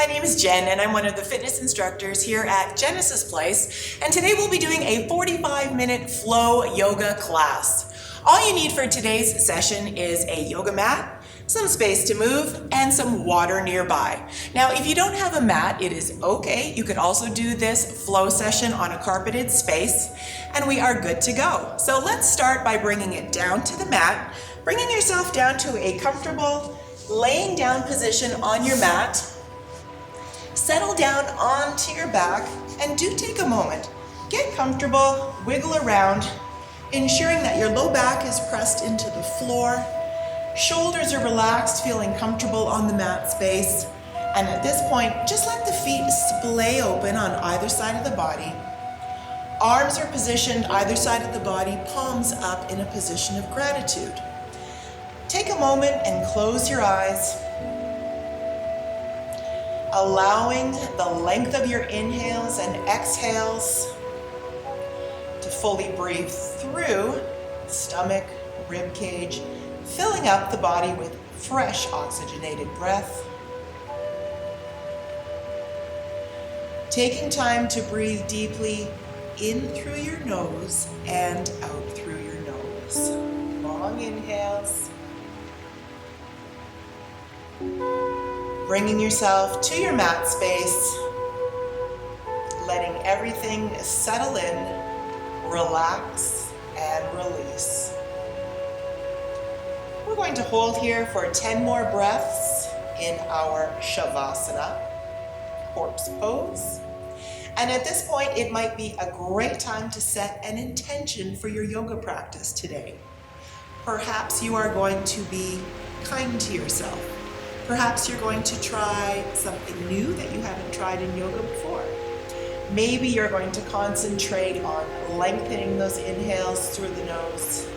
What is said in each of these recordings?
my name is Jen and I'm one of the fitness instructors here at Genesis Place, and today we'll be doing a 45-minute flow yoga class. All you need for today's session is a yoga mat, some space to move, and some water nearby. Now, if you don't have a mat, it is okay. You could also do this flow session on a carpeted space, and we are good to go. So let's start by bringing it down to the mat, bringing yourself down to a comfortable laying down position on your mat. Settle down onto your back and do take a moment. Get comfortable, wiggle around, ensuring that your low back is pressed into the floor. Shoulders are relaxed, feeling comfortable on the mat space. And at this point, just let the feet splay open on either side of the body. Arms are positioned either side of the body, palms up in a position of gratitude. Take a moment and close your eyes, allowing the length of your inhales and exhales to fully breathe through the stomach, rib cage, filling up the body with fresh oxygenated breath. Taking time to breathe deeply in through your nose and out through your nose. Long inhales. Bringing yourself to your mat space, letting everything settle in, relax, and release. We're going to hold here for 10 more breaths in our Shavasana, corpse pose. And at this point, it might be a great time to set an intention for your yoga practice today. Perhaps you are going to be kind to yourself. Perhaps you're going to try something new that you haven't tried in yoga before. Maybe you're going to concentrate on lengthening those inhales through the nose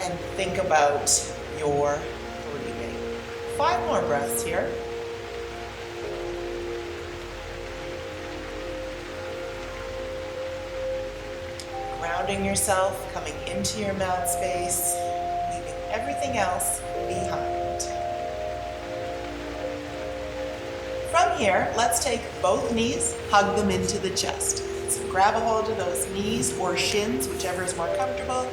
and think about your breathing. 5 more breaths here. Grounding yourself, coming into your mat space, leaving everything else behind. From here, let's take both knees, hug them into the chest. So grab a hold of those knees or shins, whichever is more comfortable.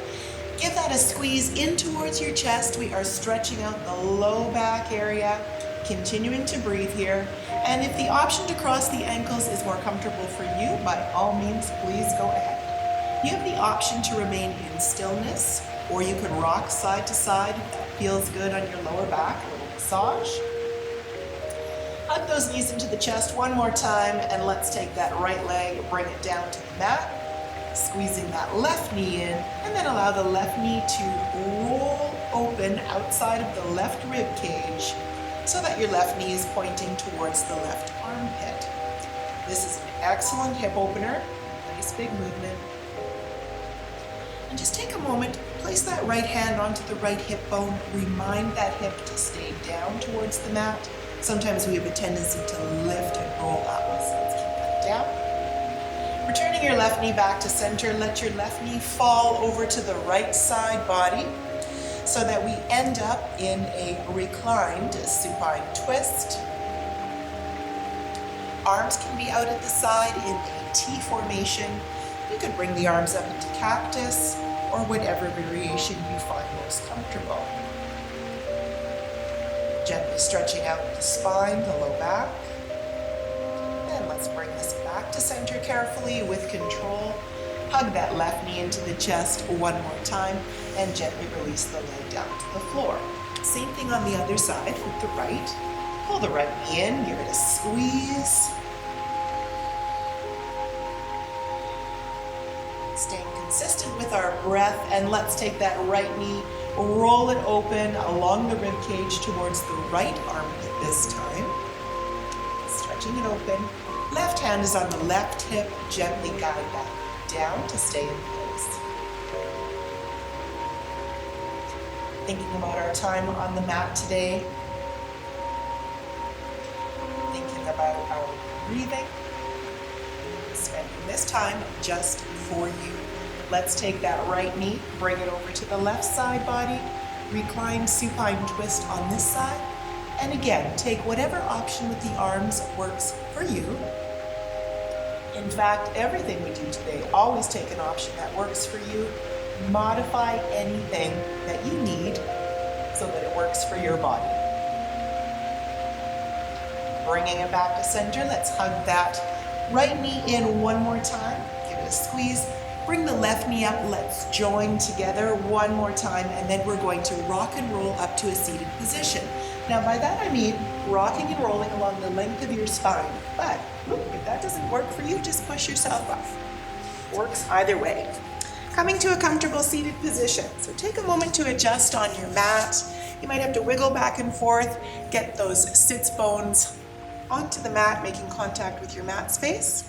Give that a squeeze in towards your chest. We are stretching out the low back area, continuing to breathe here. And if the option to cross the ankles is more comfortable for you, by all means, please go ahead. You have the option to remain in stillness, or you can rock side to side if that feels good on your lower back, a little massage. Hug those knees into the chest one more time, and let's take that right leg, bring it down to the mat, squeezing that left knee in, and then allow the left knee to roll open outside of the left rib cage so that your left knee is pointing towards the left armpit. This is an excellent hip opener, nice big movement. And just take a moment, place that right hand onto the right hip bone, remind that hip to stay down towards the mat. Sometimes we have a tendency to lift and roll up, so let's keep that down. Returning your left knee back to center, let your left knee fall over to the right side body so that we end up in a reclined supine twist. Arms can be out at the side in a T formation. You could bring the arms up into cactus or whatever variation you find most comfortable. Gently stretching out the spine, the low back. And let's bring this back to center carefully with control. Hug that left knee into the chest one more time and gently release the leg down to the floor. Same thing on the other side with the right. Pull the right knee in, give it a squeeze. Staying consistent with our breath, and let's take that right knee, roll it open along the rib cage towards the right armpit this time. Stretching it open. Left hand is on the left hip, gently guide that down to stay in place. Thinking about our time on the mat today. Thinking about our breathing. Spending this time just for you. Let's take that right knee, bring it over to the left side body, reclined supine twist on this side, And again, take whatever option with the arms works for you. In fact, everything we do today, always take an option that works for you. Modify anything that you need so that it works for your body. Bringing it back to center, let's hug that right knee in one more time. Give it a squeeze. Bring the left knee up. Let's join together one more time, and then we're going to rock and roll up to a seated position. Now, by that I mean rocking and rolling along the length of your spine. But if that doesn't work for you, just push yourself up. Works either way. Coming to a comfortable seated position. So take a moment to adjust on your mat. You might have to wiggle back and forth, get those sits bones onto the mat, making contact with your mat space.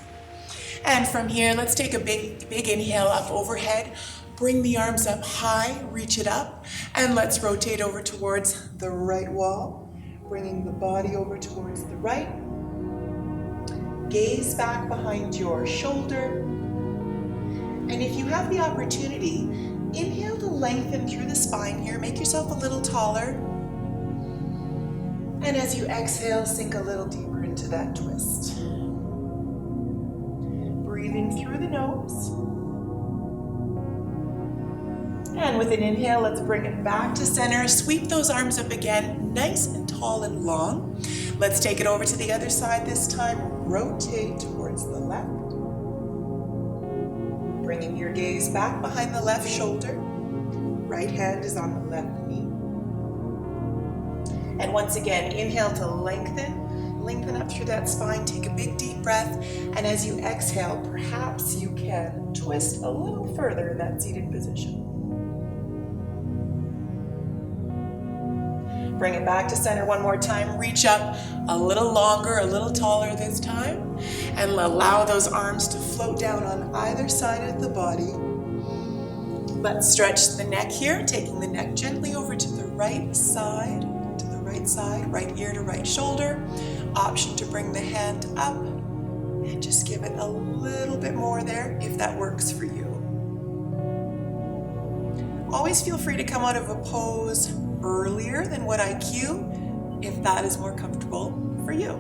And from here, let's take a big inhale up overhead. Bring the arms up high, reach it up, and let's rotate over towards the right wall, bringing the body over towards the right. Gaze back behind your shoulder. And if you have the opportunity, inhale to lengthen through the spine here. Make yourself a little taller. And as you exhale, sink a little deeper into that twist. Breathing through the nose. And with an inhale, let's bring it back to center. Sweep those arms up again, nice and tall and long. Let's take it over to the other side this time. Rotate towards the left. Bringing your gaze back behind the left shoulder. Right hand is on the left knee. And once again, inhale to lengthen. Lengthen up through that spine. Take a big deep breath. And as you exhale, perhaps you can twist a little further in that seated position. Bring it back to center one more time. Reach up a little longer, a little taller this time. And allow those arms to float down on either side of the body. Let's stretch the neck here, taking the neck gently over to the right side, right ear to right shoulder. Option to bring the hand up and just give it a little bit more there if that works for you. Always feel free to come out of a pose earlier than what I cue if that is more comfortable for you.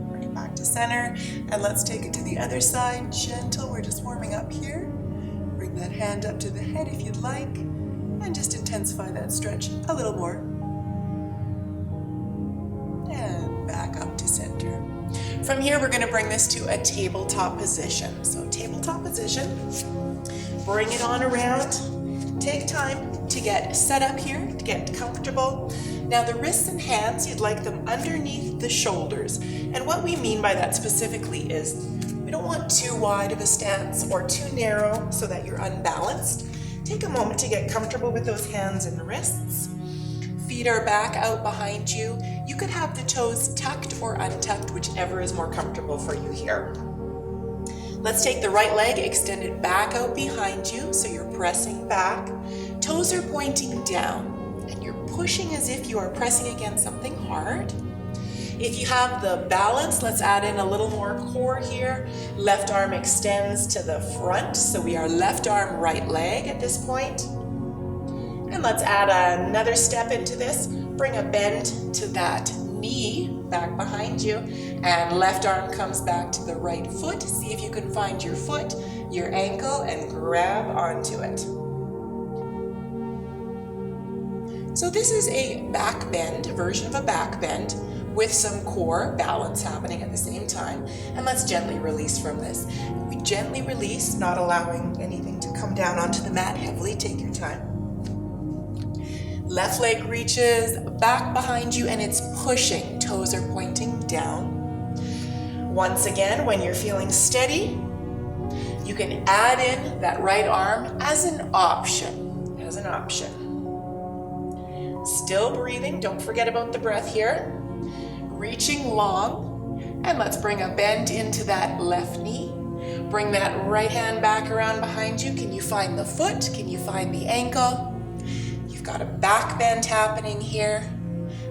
Bring it back to center and let's take it to the other side. Gentle, we're just warming up here. Bring that hand up to the head if you'd like and just intensify that stretch a little more. And back up to center. From here, we're going to bring this to a tabletop position. So tabletop position, bring it on around. Take time to get set up here, to get comfortable. Now the wrists and hands, you'd like them underneath the shoulders. And what we mean by that specifically is we don't want too wide of a stance or too narrow so that you're unbalanced. Take a moment to get comfortable with those hands and wrists. Feet are back out behind you. You could have the toes tucked or untucked, whichever is more comfortable for you here. Let's take the right leg, extend it back out behind you, so you're pressing back. Toes are pointing down, and you're pushing as if you are pressing against something hard. If you have the balance, let's add in a little more core here. Left arm extends to the front, so we are left arm, right leg at this point. And let's add another step into this. Bring a bend to that knee back behind you, and left arm comes back to the right foot. See if you can find your foot, your ankle, and grab onto it. So this is a back bend, a version of a back bend with some core balance happening at the same time. And let's gently release from this. We gently release, not allowing anything to come down onto the mat heavily. Take your time. Left leg reaches back behind you and it's pushing. Toes are pointing down. Once again, when you're feeling steady, you can add in that right arm as an option. Still breathing, don't forget about the breath here. Reaching long, and let's bring a bend into that left knee. Bring that right hand back around behind you. Can you find the foot? Can you find the ankle? You've got a back bend happening here.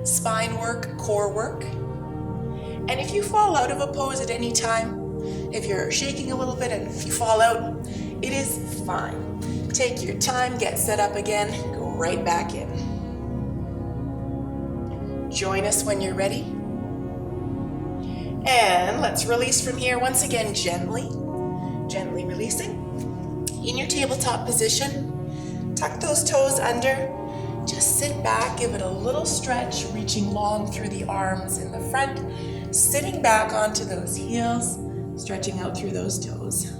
Spine work, core work. And if you fall out of a pose at any time, if you're shaking a little bit and you fall out, it is fine. Take your time, get set up again, go right back in. Join us when you're ready. And let's release from here once again, gently releasing. In your tabletop position, tuck those toes under. Just sit back, give it a little stretch, reaching long through the arms in the front, sitting back onto those heels, stretching out through those toes.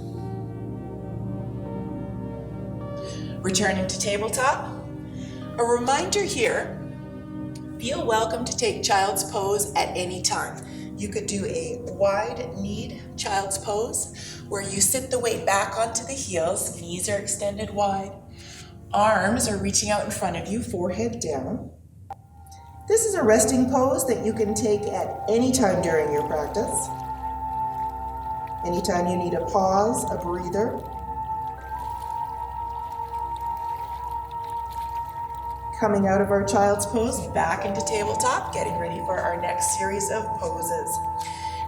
Returning to tabletop. A reminder here, feel welcome to take child's pose at any time. You could do a wide-kneed child's pose where you sit the weight back onto the heels, knees are extended wide, arms are reaching out in front of you, forehead down. This is a resting pose that you can take at any time during your practice. Anytime you need a pause, a breather. Coming out of our child's pose, back into tabletop, getting ready for our next series of poses.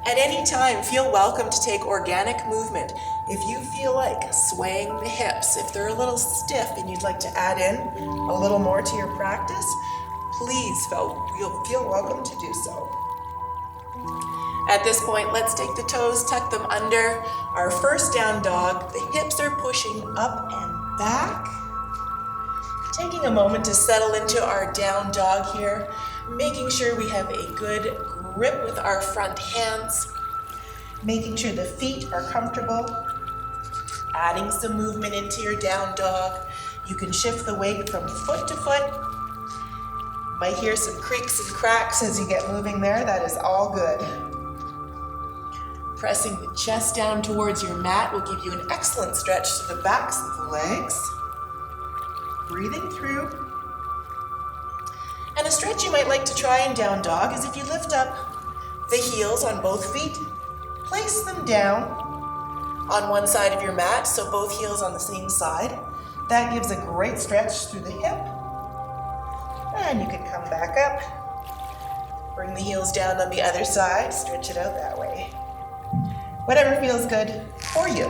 At any time, feel welcome to take organic movement. If you feel like swaying the hips, if they're a little stiff and you'd like to add in a little more to your practice, please feel welcome to do so. At this point, let's take the toes, tuck them under our first down dog. The hips are pushing up and back. Taking a moment to settle into our down dog here, making sure we have a good grip with our front hands, making sure the feet are comfortable, adding some movement into your down dog. You can shift the weight from foot to foot. Might hear some creaks and cracks as you get moving there. That is all good. Pressing the chest down towards your mat will give you an excellent stretch to the backs of the legs. Breathing through. And a stretch you might like to try in down dog is if you lift up the heels on both feet, place them down on one side of your mat, so both heels on the same side. That gives a great stretch through the hip. And you can come back up, bring the heels down on the other side, stretch it out that way. Whatever feels good for you.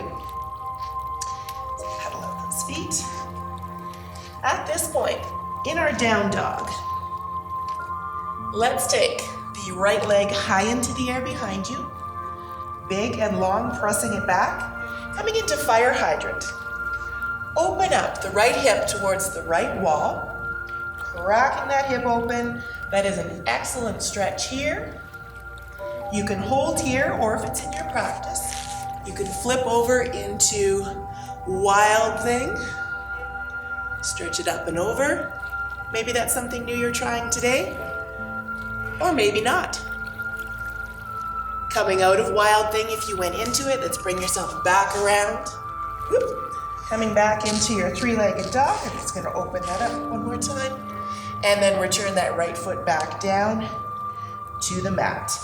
So pedal out those feet. At this point, in our down dog, let's take the right leg high into the air behind you, big and long, pressing it back, coming into fire hydrant. Open up the right hip towards the right wall, cracking that hip open. That is an excellent stretch here. You can hold here, or if it's in your practice, you can flip over into wild thing. Stretch it up and over. Maybe that's something new you're trying today, or maybe not. Coming out of wild thing, if you went into it, let's bring yourself back around. Whoop. Coming back into your three-legged dog. I'm just gonna open that up one more time. And then return that right foot back down to the mat.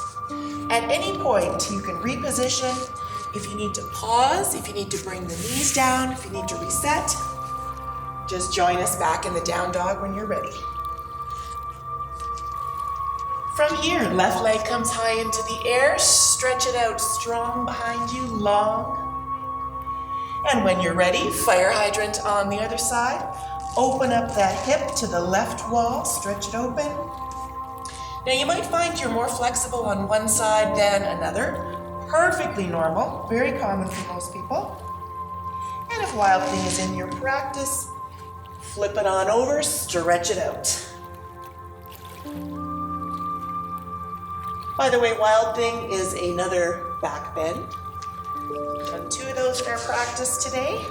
At any point, you can reposition. If you need to pause, if you need to bring the knees down, if you need to reset, just join us back in the down dog when you're ready. From here, left leg comes high into the air, stretch it out strong behind you, long. And when you're ready, fire hydrant on the other side. Open up that hip to the left wall, stretch it open. Now you might find you're more flexible on one side than another. Perfectly normal, very common for most people. And if wild thing is in your practice, flip it on over, stretch it out. By the way, wild thing is another back bend. We've done 2 of those in our practice today.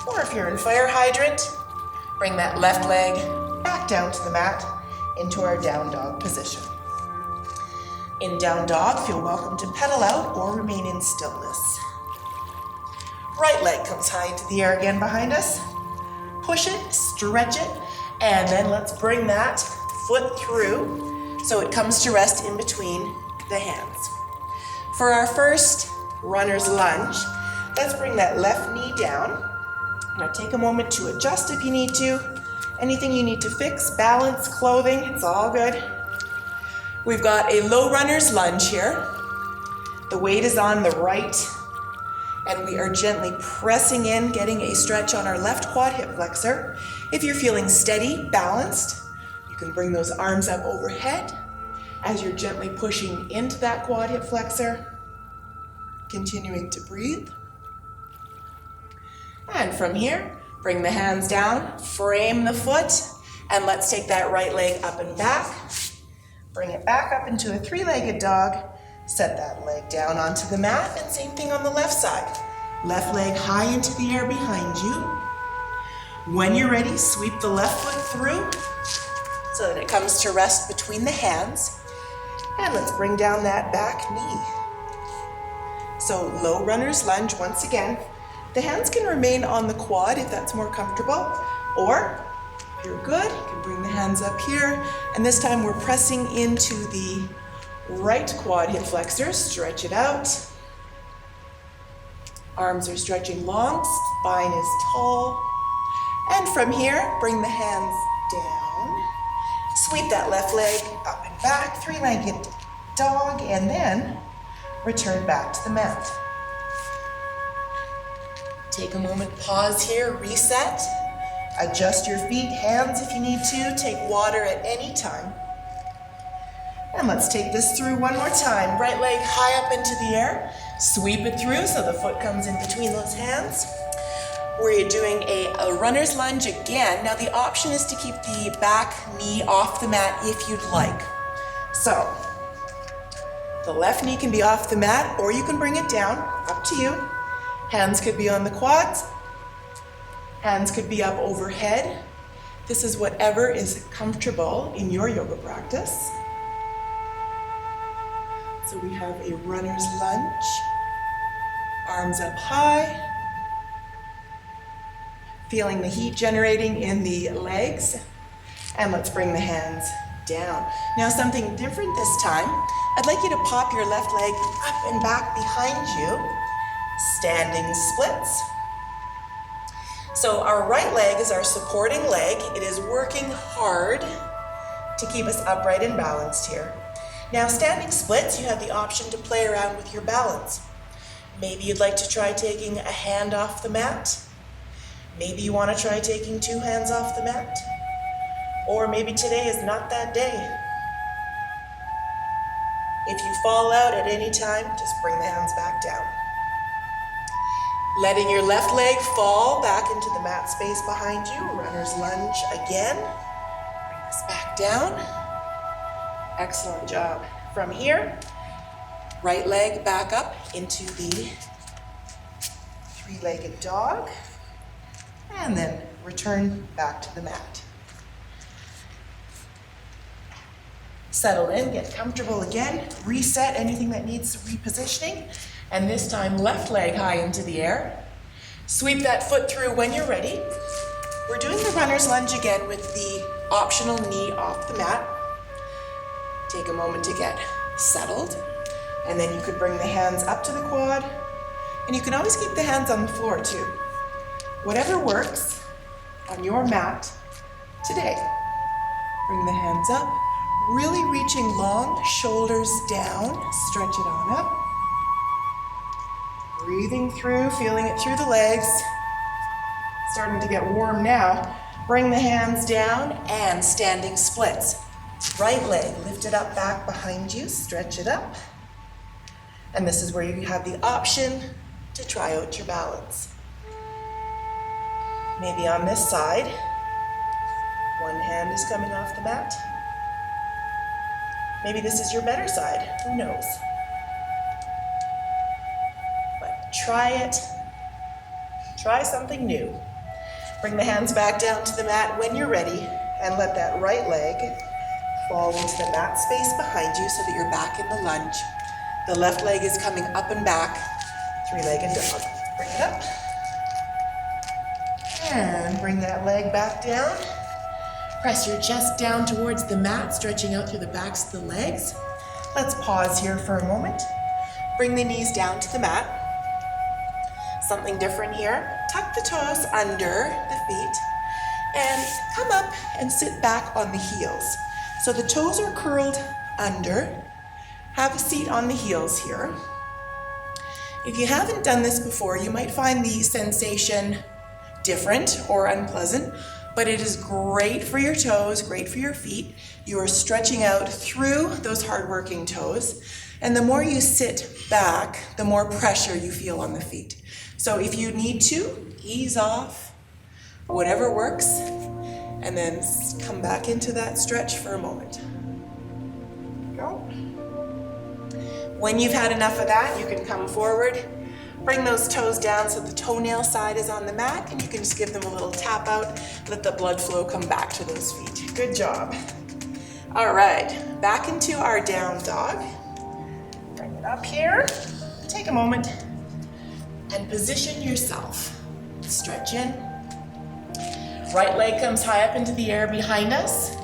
Or if you're in fire hydrant, bring that left leg back down to the mat into our down dog position. In down dog, feel welcome to pedal out or remain in stillness. Right leg comes high into the air again behind us. Push it, stretch it, and then let's bring that foot through so it comes to rest in between the hands. For our first runner's lunge, let's bring that left knee down. Now take a moment to adjust if you need to. Anything you need to fix, balance, clothing, it's all good. We've got a low runner's lunge here. The weight is on the right, and we are gently pressing in, getting a stretch on our left quad hip flexor. If you're feeling steady, balanced, you can bring those arms up overhead, as you're gently pushing into that quad hip flexor, continuing to breathe. And from here, bring the hands down, frame the foot, and let's take that right leg up and back. Bring it back up into a three-legged dog. Set that leg down onto the mat, and same thing on the left side. Left leg high into the air behind you. When you're ready, sweep the left foot through so that it comes to rest between the hands. And let's bring down that back knee. So low runner's lunge once again. The hands can remain on the quad if that's more comfortable, or if you're good, you can bring the hands up here, and this time we're pressing into the right quad hip flexor. Stretch it out. Arms are stretching long, spine is tall. And from here, bring the hands down. Sweep that left leg up and back, three-legged dog, and then return back to the mat. Take a moment, pause here, reset. Adjust your feet, hands if you need to. Take water at any time. And let's take this through one more time. Right leg high up into the air. Sweep it through so the foot comes in between those hands. We're doing a runner's lunge again. Now the option is to keep the back knee off the mat if you'd like. So, the left knee can be off the mat, or you can bring it down, up to you. Hands could be on the quads. Hands could be up overhead. This is whatever is comfortable in your yoga practice. So we have a runner's lunge. Arms up high. Feeling the heat generating in the legs. And let's bring the hands down. Now something different this time. I'd like you to pop your left leg up and back behind you. Standing splits. So our right leg is our supporting leg. It is working hard to keep us upright and balanced here. Now standing splits, you have the option to play around with your balance. Maybe you'd like to try taking a hand off the mat. Maybe you want to try taking two hands off the mat. Or maybe today is not that day. If you fall out at any time, just bring the hands back down. Letting your left leg fall back into the mat space behind you. Runner's lunge again. Bring this back down. Excellent job. From here, right leg back up into the three-legged dog. And then return back to the mat. Settle in, get comfortable again. Reset anything that needs repositioning. And this time, left leg high into the air. Sweep that foot through when you're ready. We're doing the runner's lunge again with the optional knee off the mat. Take a moment to get settled. And then you could bring the hands up to the quad. And you can always keep the hands on the floor too. Whatever works on your mat today. Bring the hands up, really reaching long, shoulders down. Stretch it on up. Breathing through, feeling it through the legs. Starting to get warm now. Bring the hands down and standing splits. Right leg lifted up back behind you, stretch it up. And this is where you have the option to try out your balance. Maybe on this side, one hand is coming off the mat. Maybe this is your better side, who knows? Try it. Try something new. Bring the hands back down to the mat when you're ready and let that right leg fall into the mat space behind you so that you're back in the lunge. The left leg is coming up and back, three-legged dog. Bring it up. And bring that leg back down. Press your chest down towards the mat, stretching out through the backs of the legs. Let's pause here for a moment. Bring the knees down to the mat. Something different here. Tuck the toes under the feet and come up and sit back on the heels. So the toes are curled under. Have a seat on the heels here. If you haven't done this before, you might find the sensation different or unpleasant. but it is great for your toes, great for your feet. You are stretching out through those hard-working toes, and the more you sit back, the more pressure you feel on the feet. So if you need to, ease off, whatever works, and then come back into that stretch for a moment. Go. When you've had enough of that, you can come forward, bring those toes down so the toenail side is on the mat, and you can just give them a little tap out, let the blood flow come back to those feet. Good job. All right, back into our down dog. Bring it up here. Take a moment and position yourself. Stretch in. Right leg comes high up into the air behind us,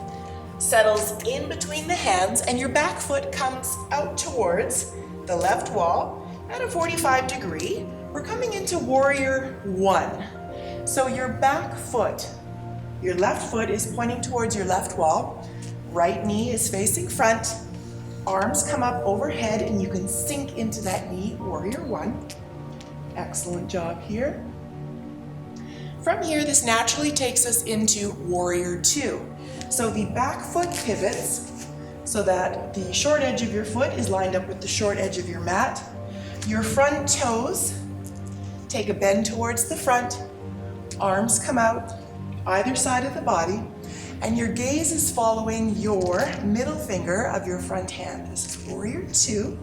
settles in between the hands, and your back foot comes out towards the left wall at a 45 degree. We're coming into warrior one. So your back foot, your left foot is pointing towards your left wall, right knee is facing front, arms come up overhead, and you can sink into that knee, warrior one. Excellent job here. From here, this naturally takes us into warrior two. So the back foot pivots so that the short edge of your foot is lined up with the short edge of your mat. Your front toes take a bend towards the front, arms come out either side of the body, and your gaze is following your middle finger of your front hand. This is warrior two.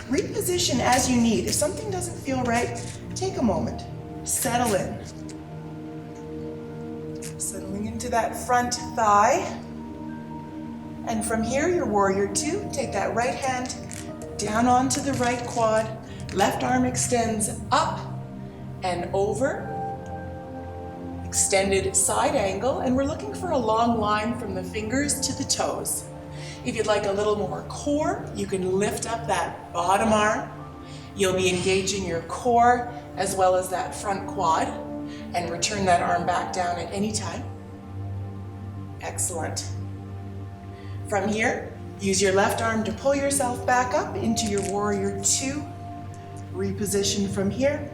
Reposition as you need. If something doesn't feel right, take a moment. Settle in. Settling into that front thigh. And from here, your warrior two, take that right hand down onto the right quad. Left arm extends up and over. Extended side angle, and we're looking for a long line from the fingers to the toes. If you'd like a little more core, you can lift up that bottom arm. You'll be engaging your core as well as that front quad, and return that arm back down at any time. Excellent. From here, use your left arm to pull yourself back up into your warrior two. Reposition from here.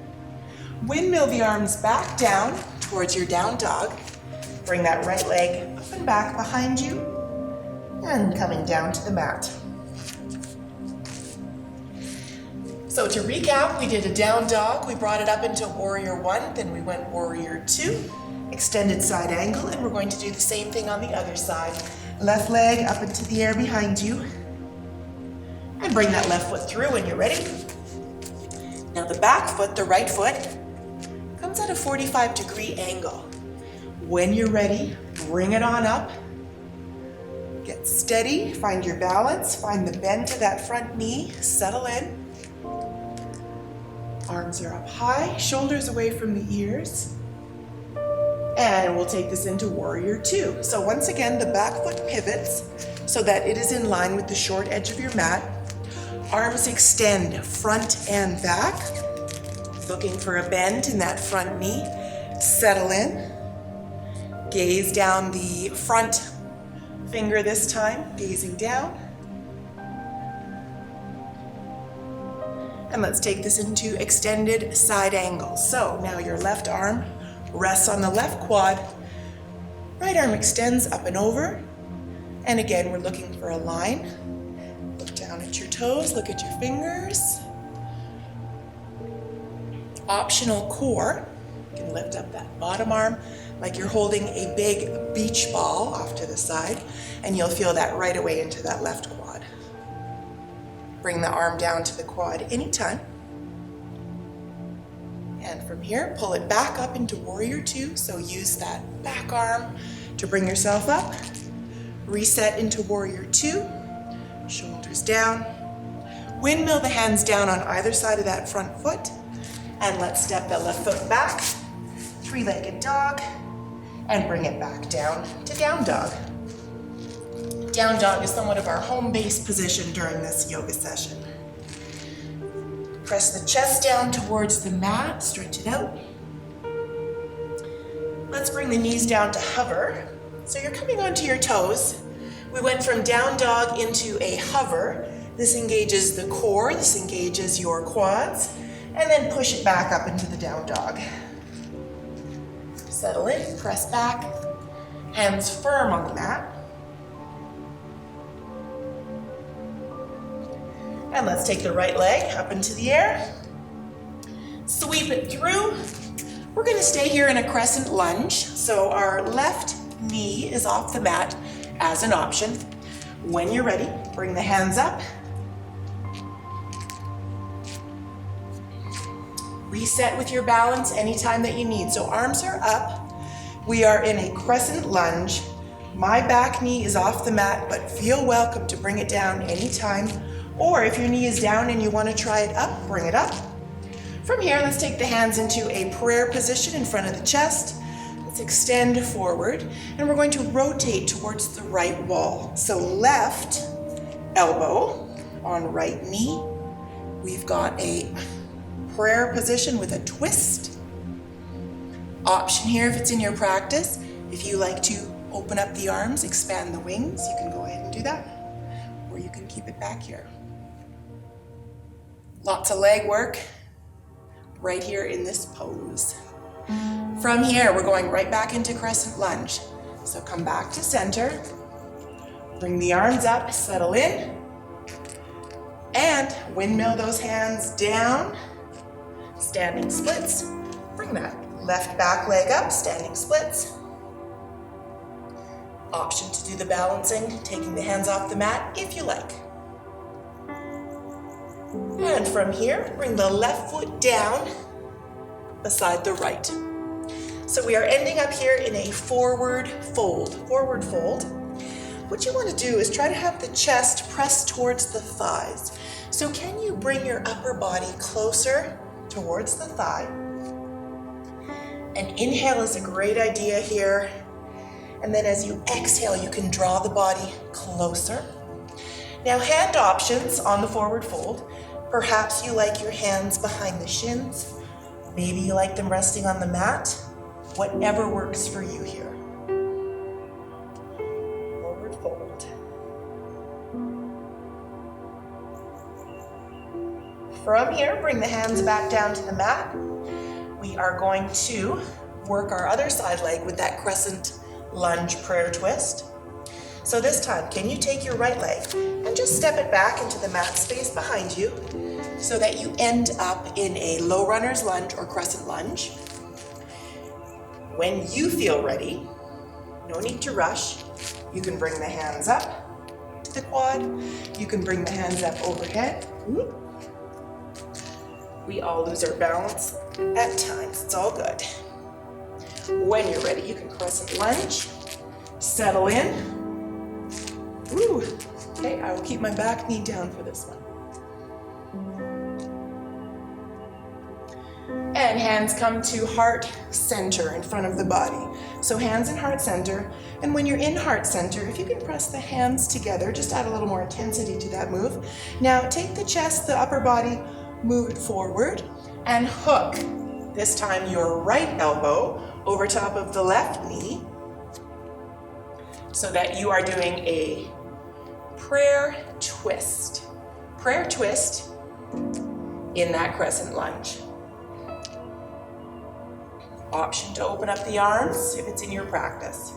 Windmill the arms back down towards your down dog. Bring that right leg up and back behind you, and coming down to the mat. So to recap, we did a down dog, we brought it up into warrior one, then we went warrior two, extended side angle, and we're going to do the same thing on the other side. Left leg up into the air behind you, and bring that left foot through when you're ready. Now the back foot, the right foot, comes at a 45-degree angle. When you're ready, bring it on up. Get steady, find your balance, find the bend to that front knee, settle in. Arms are up high, shoulders away from the ears. And we'll take this into warrior two. So once again, the back foot pivots so that it is in line with the short edge of your mat. Arms extend front and back, looking for a bend in that front knee. Settle in. Gaze down the front finger this time, gazing down. And let's take this into extended side angle. So now your left arm rests on the left quad. Right arm extends up and over. And again, we're looking for a line. Look down at your toes, look at your fingers. Optional core. You can lift up that bottom arm like you're holding a big beach ball off to the side, and you'll feel that right away into that left quad. Bring the arm down to the quad anytime. And from here, pull it back up into warrior two. So use that back arm to bring yourself up. Reset into warrior two. Shoulders down. Windmill the hands down on either side of that front foot. And let's step the left foot back. Three-legged dog. And bring it back down to down dog. Down dog is somewhat of our home base position during this yoga session. Press the chest down towards the mat, stretch it out. Let's bring the knees down to hover. So you're coming onto your toes. We went from down dog into a hover. This engages the core, this engages your quads, and then push it back up into the down dog. Settle in, press back, hands firm on the mat. And let's take the right leg up into the air. Sweep it through. We're going to stay here in a crescent lunge. So our left knee is off the mat as an option. When you're ready, bring the hands up. Reset with your balance anytime that you need. So arms are up. We are in a crescent lunge. My back knee is off the mat, but feel welcome to bring it down anytime. Or if your knee is down and you want to try it up, bring it up. From here, let's take the hands into a prayer position in front of the chest. Let's extend forward, and we're going to rotate towards the right wall. So left elbow on right knee. We've got a prayer position with a twist. Option here if it's in your practice. If you like to open up the arms, expand the wings, you can go ahead and do that. Or you can keep it back here. Lots of leg work right here in this pose. From here, we're going right back into crescent lunge. So come back to center, bring the arms up, settle in, and windmill those hands down, standing splits. Bring that left back leg up, standing splits. Option to do the balancing, taking the hands off the mat if you like. And from here, bring the left foot down beside the right. So we are ending up here in a forward fold. Forward fold. What you want to do is try to have the chest pressed towards the thighs. So can you bring your upper body closer towards the thigh? And inhale is a great idea here. And then as you exhale, you can draw the body closer. Now hand options on the forward fold. Perhaps you like your hands behind the shins. Maybe you like them resting on the mat. Whatever works for you here. Forward fold. From here, bring the hands back down to the mat. We are going to work our other side leg with that crescent lunge prayer twist. So this time, can you take your right leg and just step it back into the mat space behind you so that you end up in a low runner's lunge or crescent lunge. When you feel ready, no need to rush. You can bring the hands up to the quad. You can bring the hands up overhead. We all lose our balance at times. It's all good. When you're ready, you can crescent lunge. Settle in. Okay, I will keep my back knee down for this one. And hands come to heart center in front of the body. So hands in heart center. And when you're in heart center, if you can press the hands together, just add a little more intensity to that move. Now take the chest, the upper body, move it forward and hook. This time your right elbow over top of the left knee so that you are doing a prayer twist. Prayer twist in that crescent lunge. Option to open up the arms if it's in your practice.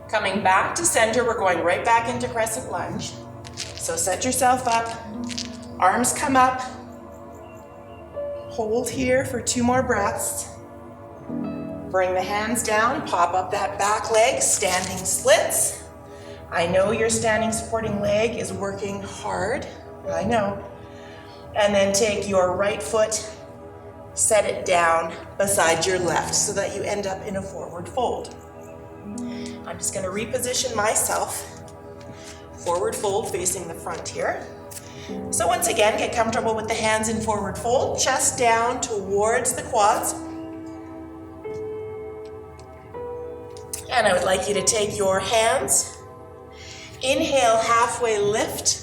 Coming back to center, we're going right back into crescent lunge. So set yourself up, arms come up, hold here for 2 more breaths. Bring the hands down, pop up that back leg, standing splits. I know your standing supporting leg is working hard, I know. And then take your right foot, set it down beside your left so that you end up in a forward fold. I'm just going to reposition myself. Forward fold facing the front here. So once again, get comfortable with the hands in forward fold, chest down towards the quads. And I would like you to take your hands, inhale, halfway lift.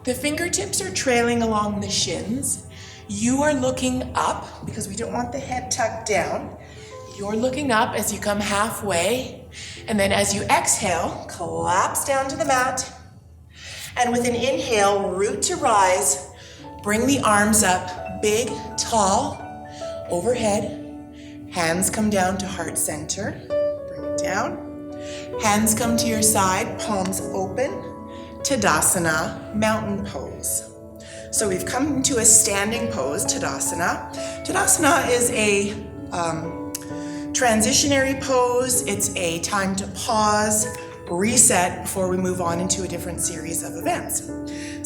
The fingertips are trailing along the shins. You are looking up because we don't want the head tucked down. You're looking up as you come halfway. And then as you exhale, collapse down to the mat. And with an inhale, root to rise. Bring the arms up, big, tall overhead. Hands come down to heart center. Bring it down. Hands come to your side, palms open. Tadasana, mountain pose. So we've come into a standing pose, Tadasana. Tadasana is a transitionary pose. It's a time to pause, reset before we move on into a different series of events.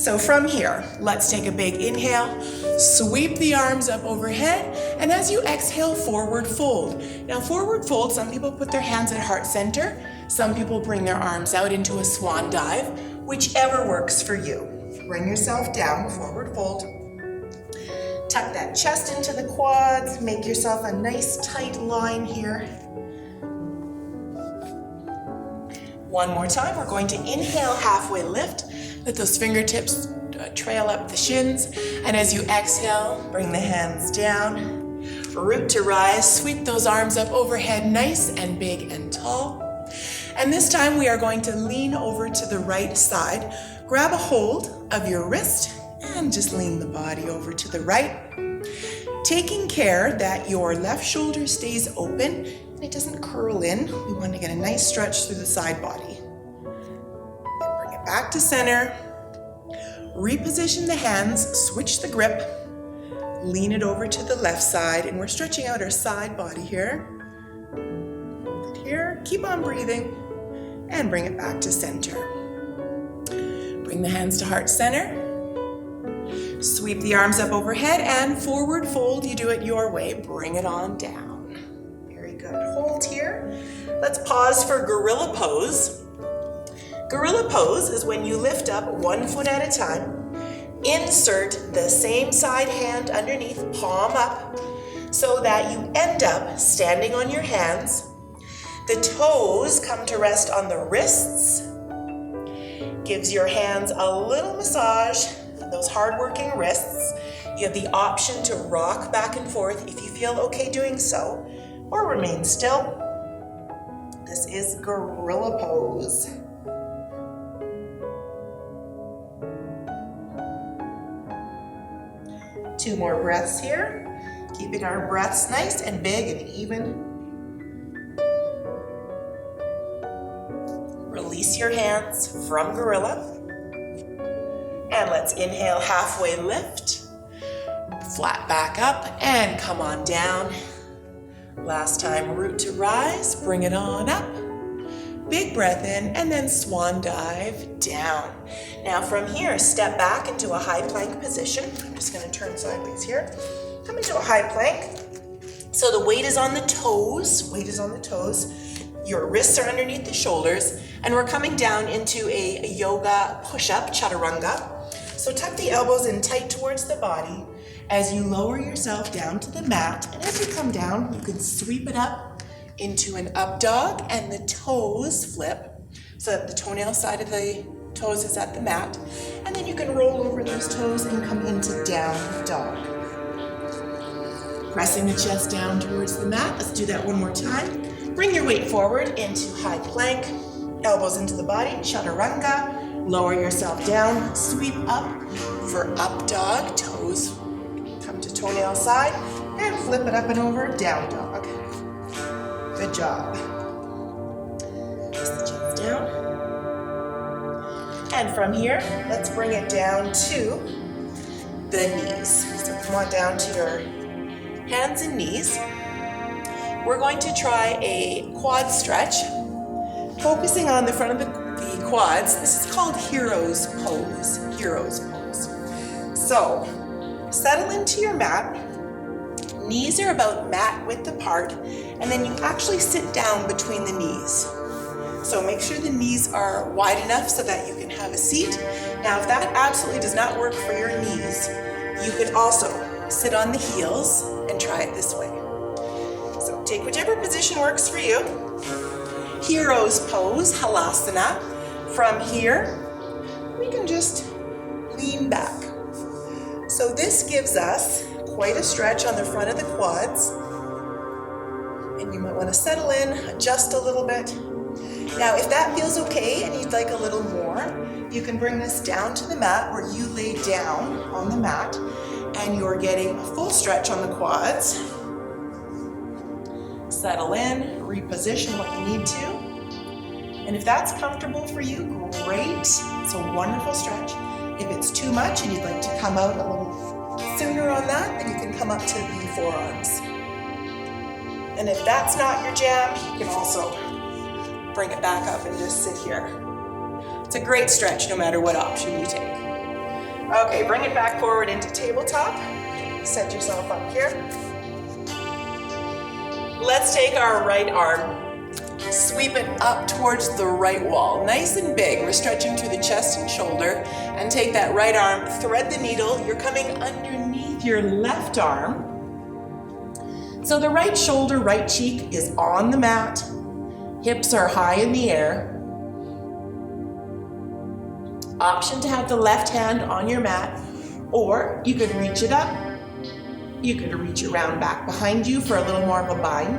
So from here, let's take a big inhale, sweep the arms up overhead, and as you exhale, forward fold. Now forward fold, some people put their hands at heart center, some people bring their arms out into a swan dive, whichever works for you. Bring yourself down, forward fold. Tuck that chest into the quads, make yourself a nice tight line here. One more time, we're going to inhale, halfway lift. Let those fingertips trail up the shins. And as you exhale, bring the hands down. Root to rise, sweep those arms up overhead, nice and big and tall. And this time we are going to lean over to the right side. Grab a hold of your wrist and just lean the body over to the right. Taking care that your left shoulder stays open and it doesn't curl in. We want to get a nice stretch through the side body. And bring it back to center. Reposition the hands, switch the grip. Lean it over to the left side, and we're stretching out our side body here. Hold it here, keep on breathing, and bring it back to center. Bring the hands to heart center. Sweep the arms up overhead and forward fold. You do it your way. Bring it on down. Very good. Hold here. Let's pause for gorilla pose. Gorilla pose is when you lift up 1 foot at a time. Insert the same side hand underneath, palm up, so that you end up standing on your hands. The toes come to rest on the wrists. Gives your hands a little massage on those hard-working wrists. You have the option to rock back and forth if you feel okay doing so, or remain still. This is gorilla pose. Two more breaths here, keeping our breaths nice and big and even. Release your hands from gorilla. And let's inhale, halfway lift. Flat back up and come on down. Last time, root to rise, bring it on up. Big breath in and then swan dive down. Now from here, step back into a high plank position. I'm just going to turn sideways here. Come into a high plank. So the weight is on the toes. Weight is on the toes. Your wrists are underneath the shoulders. And we're coming down into a yoga push-up, Chaturanga. So tuck the elbows in tight towards the body as you lower yourself down to the mat. And as you come down, you can sweep it up into an up dog, and the toes flip so that the toenail side of the toes is at the mat. And then you can roll over those toes and come into down dog. Pressing the chest down towards the mat. Let's do that one more time. Bring your weight forward into high plank, elbows into the body, Chaturanga. Lower yourself down, sweep up for up dog, toes come to toenail side, and flip it up and over, down dog. Good job. Press the chest down. And from here, let's bring it down to the knees. So come on down to your hands and knees. We're going to try a quad stretch, focusing on the front of the quads. This is called hero's pose. Hero's pose. So, settle into your mat. Knees are about mat width apart, and then you actually sit down between the knees. So make sure the knees are wide enough so that you can have a seat. Now, if that absolutely does not work for your knees, you could also sit on the heels and try it this way. So take whichever position works for you. Hero's pose, Halasana. From here, we can just lean back. So this gives us quite a stretch on the front of the quads. And you might want to settle in, adjust a little bit. Now, if that feels okay and you'd like a little more, you can bring this down to the mat where you lay down on the mat. and you're getting a full stretch on the quads. Settle in, reposition what you need to. And if that's comfortable for you, great. It's a wonderful stretch. If it's too much and you'd like to come out a little sooner on that, then you can come up to the forearms. And if that's not your jam, you can also bring it back up and just sit here. It's a great stretch no matter what option you take. Okay, bring it back forward into tabletop. Set yourself up here. Let's take our right arm, sweep it up towards the right wall, nice and big. We're stretching through the chest and shoulder, and take that right arm, thread the needle. You're coming underneath your left arm. So the right shoulder, right cheek is on the mat. Hips are high in the air. Option to have the left hand on your mat, or you could reach it up. You could reach around back behind you for a little more of a bind.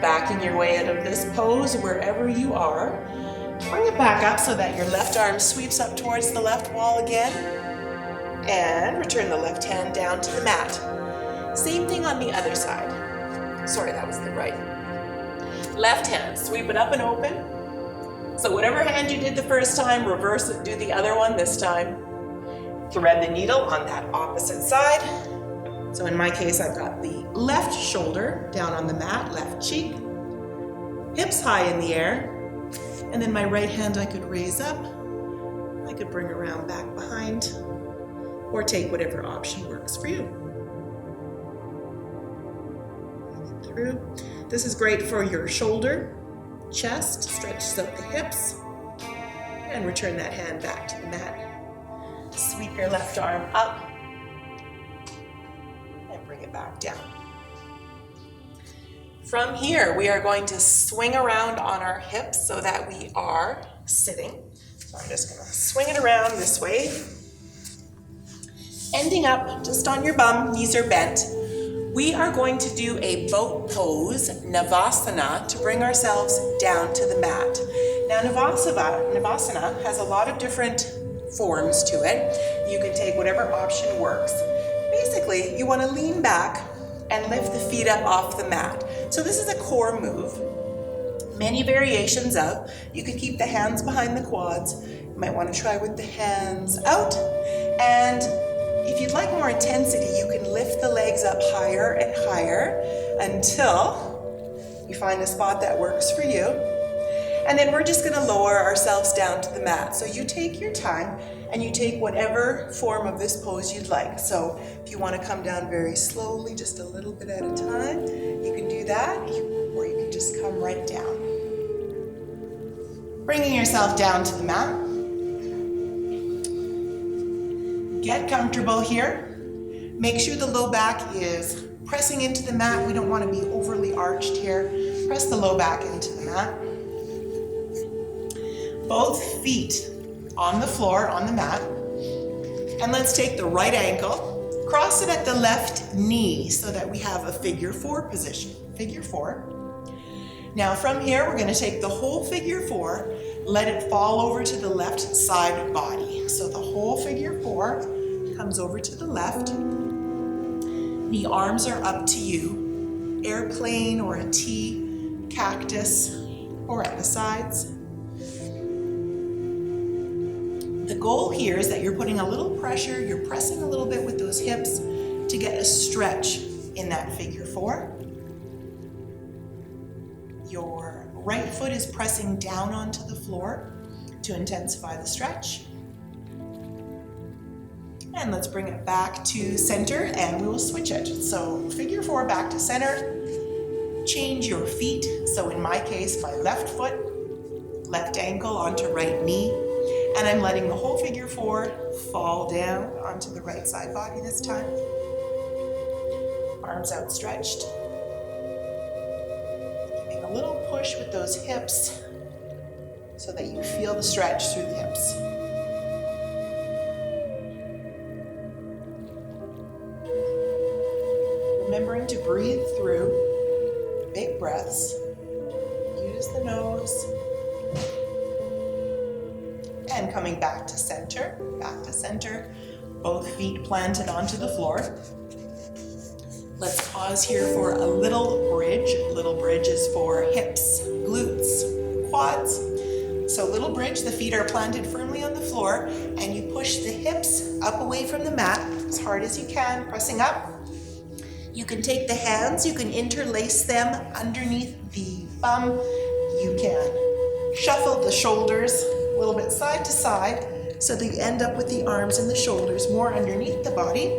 Backing your way out of this pose wherever you are. Bring it back up so that your left arm sweeps up towards the left wall again. And return the left hand down to the mat. Same thing on the other side. Sorry, that was the right. Left hand, sweep it up and open. So whatever hand you did the first time, reverse it, do the other one this time. Thread the needle on that opposite side. So in my case, I've got the left shoulder down on the mat, left cheek, hips high in the air, and then my right hand I could raise up. I could bring around back behind, or take whatever option works for you. Through. This is great for your shoulder, chest, stretches out the hips, and return that hand back to the mat. Sweep your left arm up and bring it back down. From here, we are going to swing around on our hips so that we are sitting. So I'm just going to swing it around this way, ending up just on your bum, knees are bent. We are going to do a boat pose, Navasana, to bring ourselves down to the mat. Now Navasana has a lot of different forms to it. You can take whatever option works. Basically, you want to lean back and lift the feet up off the mat. So this is a core move. Many variations of. You can keep the hands behind the quads. You might want to try with the hands out. And if you'd like more intensity, you can lift the legs up higher and higher until you find a spot that works for you. And then we're just going to lower ourselves down to the mat. So you take your time and you take whatever form of this pose you'd like. So if you want to come down very slowly, just a little bit at a time, you can do that, or you can just come right down. Bringing yourself down to the mat. Get comfortable here. Make sure the low back is pressing into the mat. We don't want to be overly arched here. Press the low back into the mat. Both feet on the floor, on the mat. And let's take the right ankle, cross it at the left knee so that we have a figure four position. Figure four. Now from here, we're going to take the whole figure four, let it fall over to the left side body. So the whole figure four comes over to the left. The arms are up to you. Airplane or a T, cactus, or at the sides. The goal here is that you're putting a little pressure, you're pressing a little bit with those hips to get a stretch in that figure four. Your right foot is pressing down onto the floor to intensify the stretch. And let's bring it back to center and we will switch it. So figure four back to center. Change your feet. So in my case, my left foot, left ankle onto right knee. And I'm letting the whole figure four fall down onto the right side body this time. Arms outstretched. Giving a little push with those hips so that you feel the stretch through the hips. Remembering to breathe through big breaths. Use the nose. And and coming back to center, both feet planted onto the floor. Let's pause here for a little bridge. Little bridge is for hips, glutes, quads. So little bridge, the feet are planted firmly on the floor, and you push the hips up away from the mat as hard as you can, pressing up. You can take the hands, you can interlace them underneath the bum. You can shuffle the shoulders a little bit side to side so that you end up with the arms and the shoulders more underneath the body,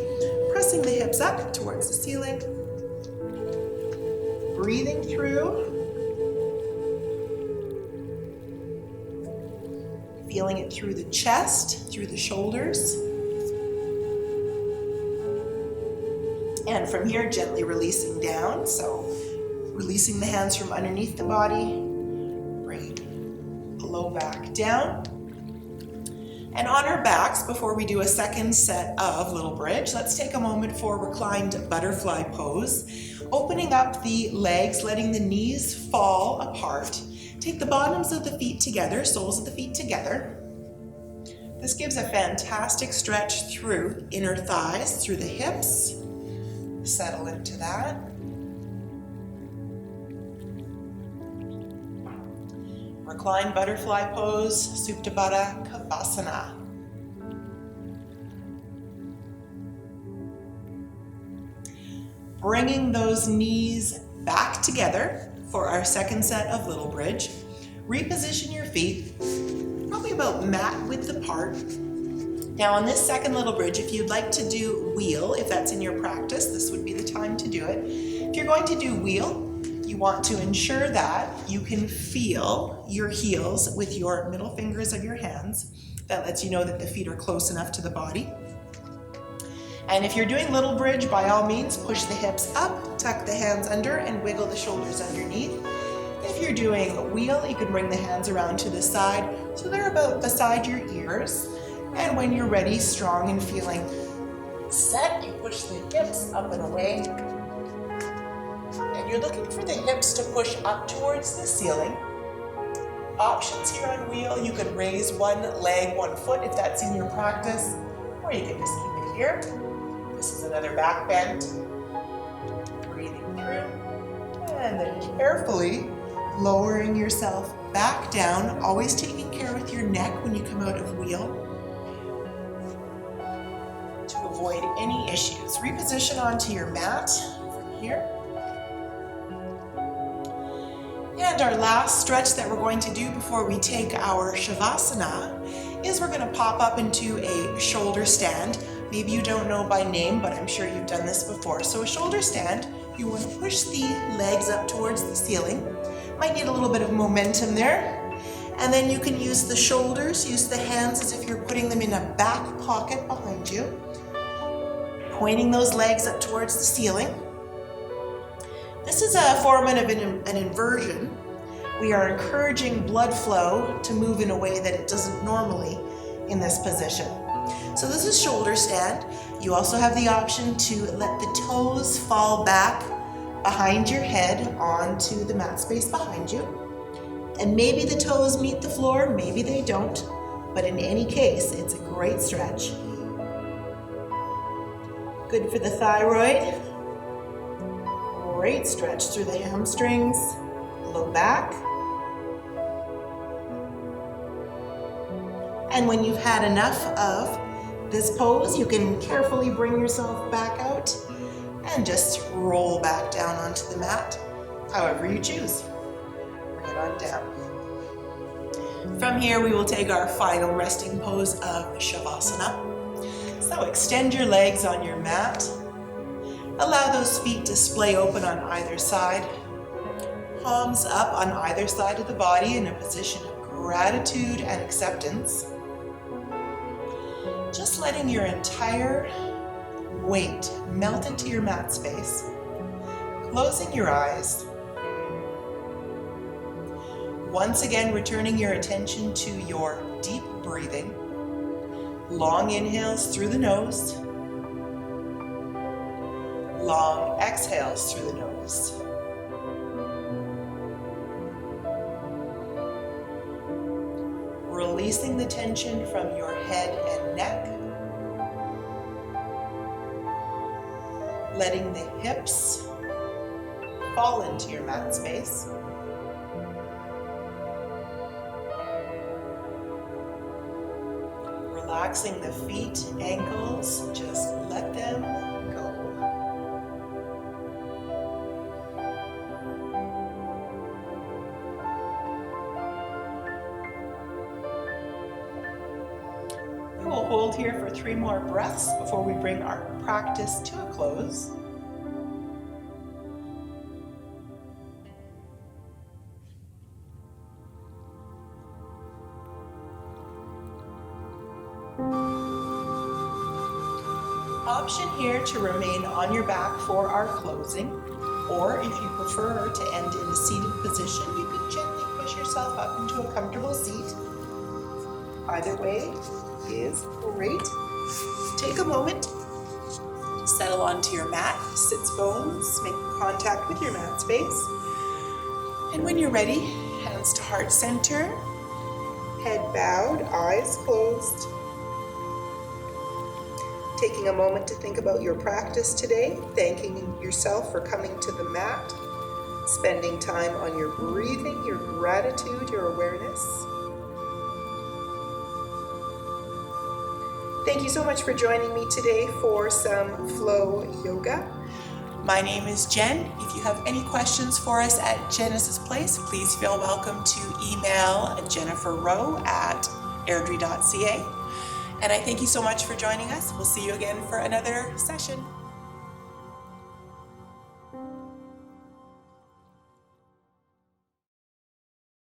pressing the hips up towards the ceiling. Breathing through. Feeling it through the chest, through the shoulders. And from here, gently releasing down. So releasing the hands from underneath the body. Bring the low back down. And on our backs, before we do a second set of little bridge, let's take a moment for reclined butterfly pose. Opening up the legs, letting the knees fall apart. Take the bottoms of the feet together, soles of the feet together. This gives a fantastic stretch through inner thighs, through the hips. Settle into that. Reclined butterfly pose, Supta Baddha Kavasana. Bringing those knees back together for our second set of little bridge. Reposition your feet, probably about mat width apart. Now on this second little bridge, if you'd like to do wheel, if that's in your practice, this would be the time to do it. If you're going to do wheel, you want to ensure that you can feel your heels with your middle fingers of your hands. That lets you know that the feet are close enough to the body. And if you're doing little bridge, by all means, push the hips up, tuck the hands under, and wiggle the shoulders underneath. If you're doing wheel, you can bring the hands around to the side, so they're about beside your ears. And when you're ready, strong and feeling set, you push the hips up and away. And you're looking for the hips to push up towards the ceiling. Options here on wheel, you can raise one leg, one foot if that's in your practice, or you can just keep it here. This is another back bend. Breathing through, and then carefully lowering yourself back down, always taking care with your neck when you come out of wheel to avoid any issues. Reposition onto your mat from here. And our last stretch that we're going to do before we take our Shavasana is we're going to pop up into a shoulder stand. Maybe you don't know by name, but I'm sure you've done this before. So a shoulder stand, you want to push the legs up towards the ceiling. Might need a little bit of momentum there. And then you can use the shoulders, use the hands as if you're putting them in a back pocket behind you. Pointing those legs up towards the ceiling. This is a form of an inversion. We are encouraging blood flow to move in a way that it doesn't normally in this position. So this is shoulder stand. You also have the option to let the toes fall back behind your head onto the mat space behind you. And maybe the toes meet the floor, maybe they don't, but in any case, it's a great stretch. Good for the thyroid. Great stretch through the hamstrings, low back. And when you've had enough of this pose, you can carefully bring yourself back out and just roll back down onto the mat, however you choose. Bring it on down. From here, we will take our final resting pose of Shavasana. So extend your legs on your mat. Allow those feet to splay open on either side. Palms up on either side of the body in a position of gratitude and acceptance. Just letting your entire weight melt into your mat space. Closing your eyes. Once again, returning your attention to your deep breathing. Long inhales through the nose. Long exhales through the nose. releasing the tension from your head and neck. Letting the hips fall into your mat space. Relaxing the feet, ankles, just let them go. We will hold here for 3 more breaths before we bring our practice to a close. Option here to remain on your back for our closing, or if you prefer to end in a seated position, you can gently push yourself up into a comfortable seat. Either way is great. Take a moment to settle onto your mat, sits bones, make contact with your mat space. And when you're ready, hands to heart center, head bowed, eyes closed. Taking a moment to think about your practice today, thanking yourself for coming to the mat, spending time on your breathing, your gratitude, your awareness. Thank you so much for joining me today for some flow yoga. My name is Jen. If you have any questions for us at Genesis Place, please feel welcome to email jenniferrowe@airdrie.ca. And I thank you so much for joining us. We'll see you again for another session.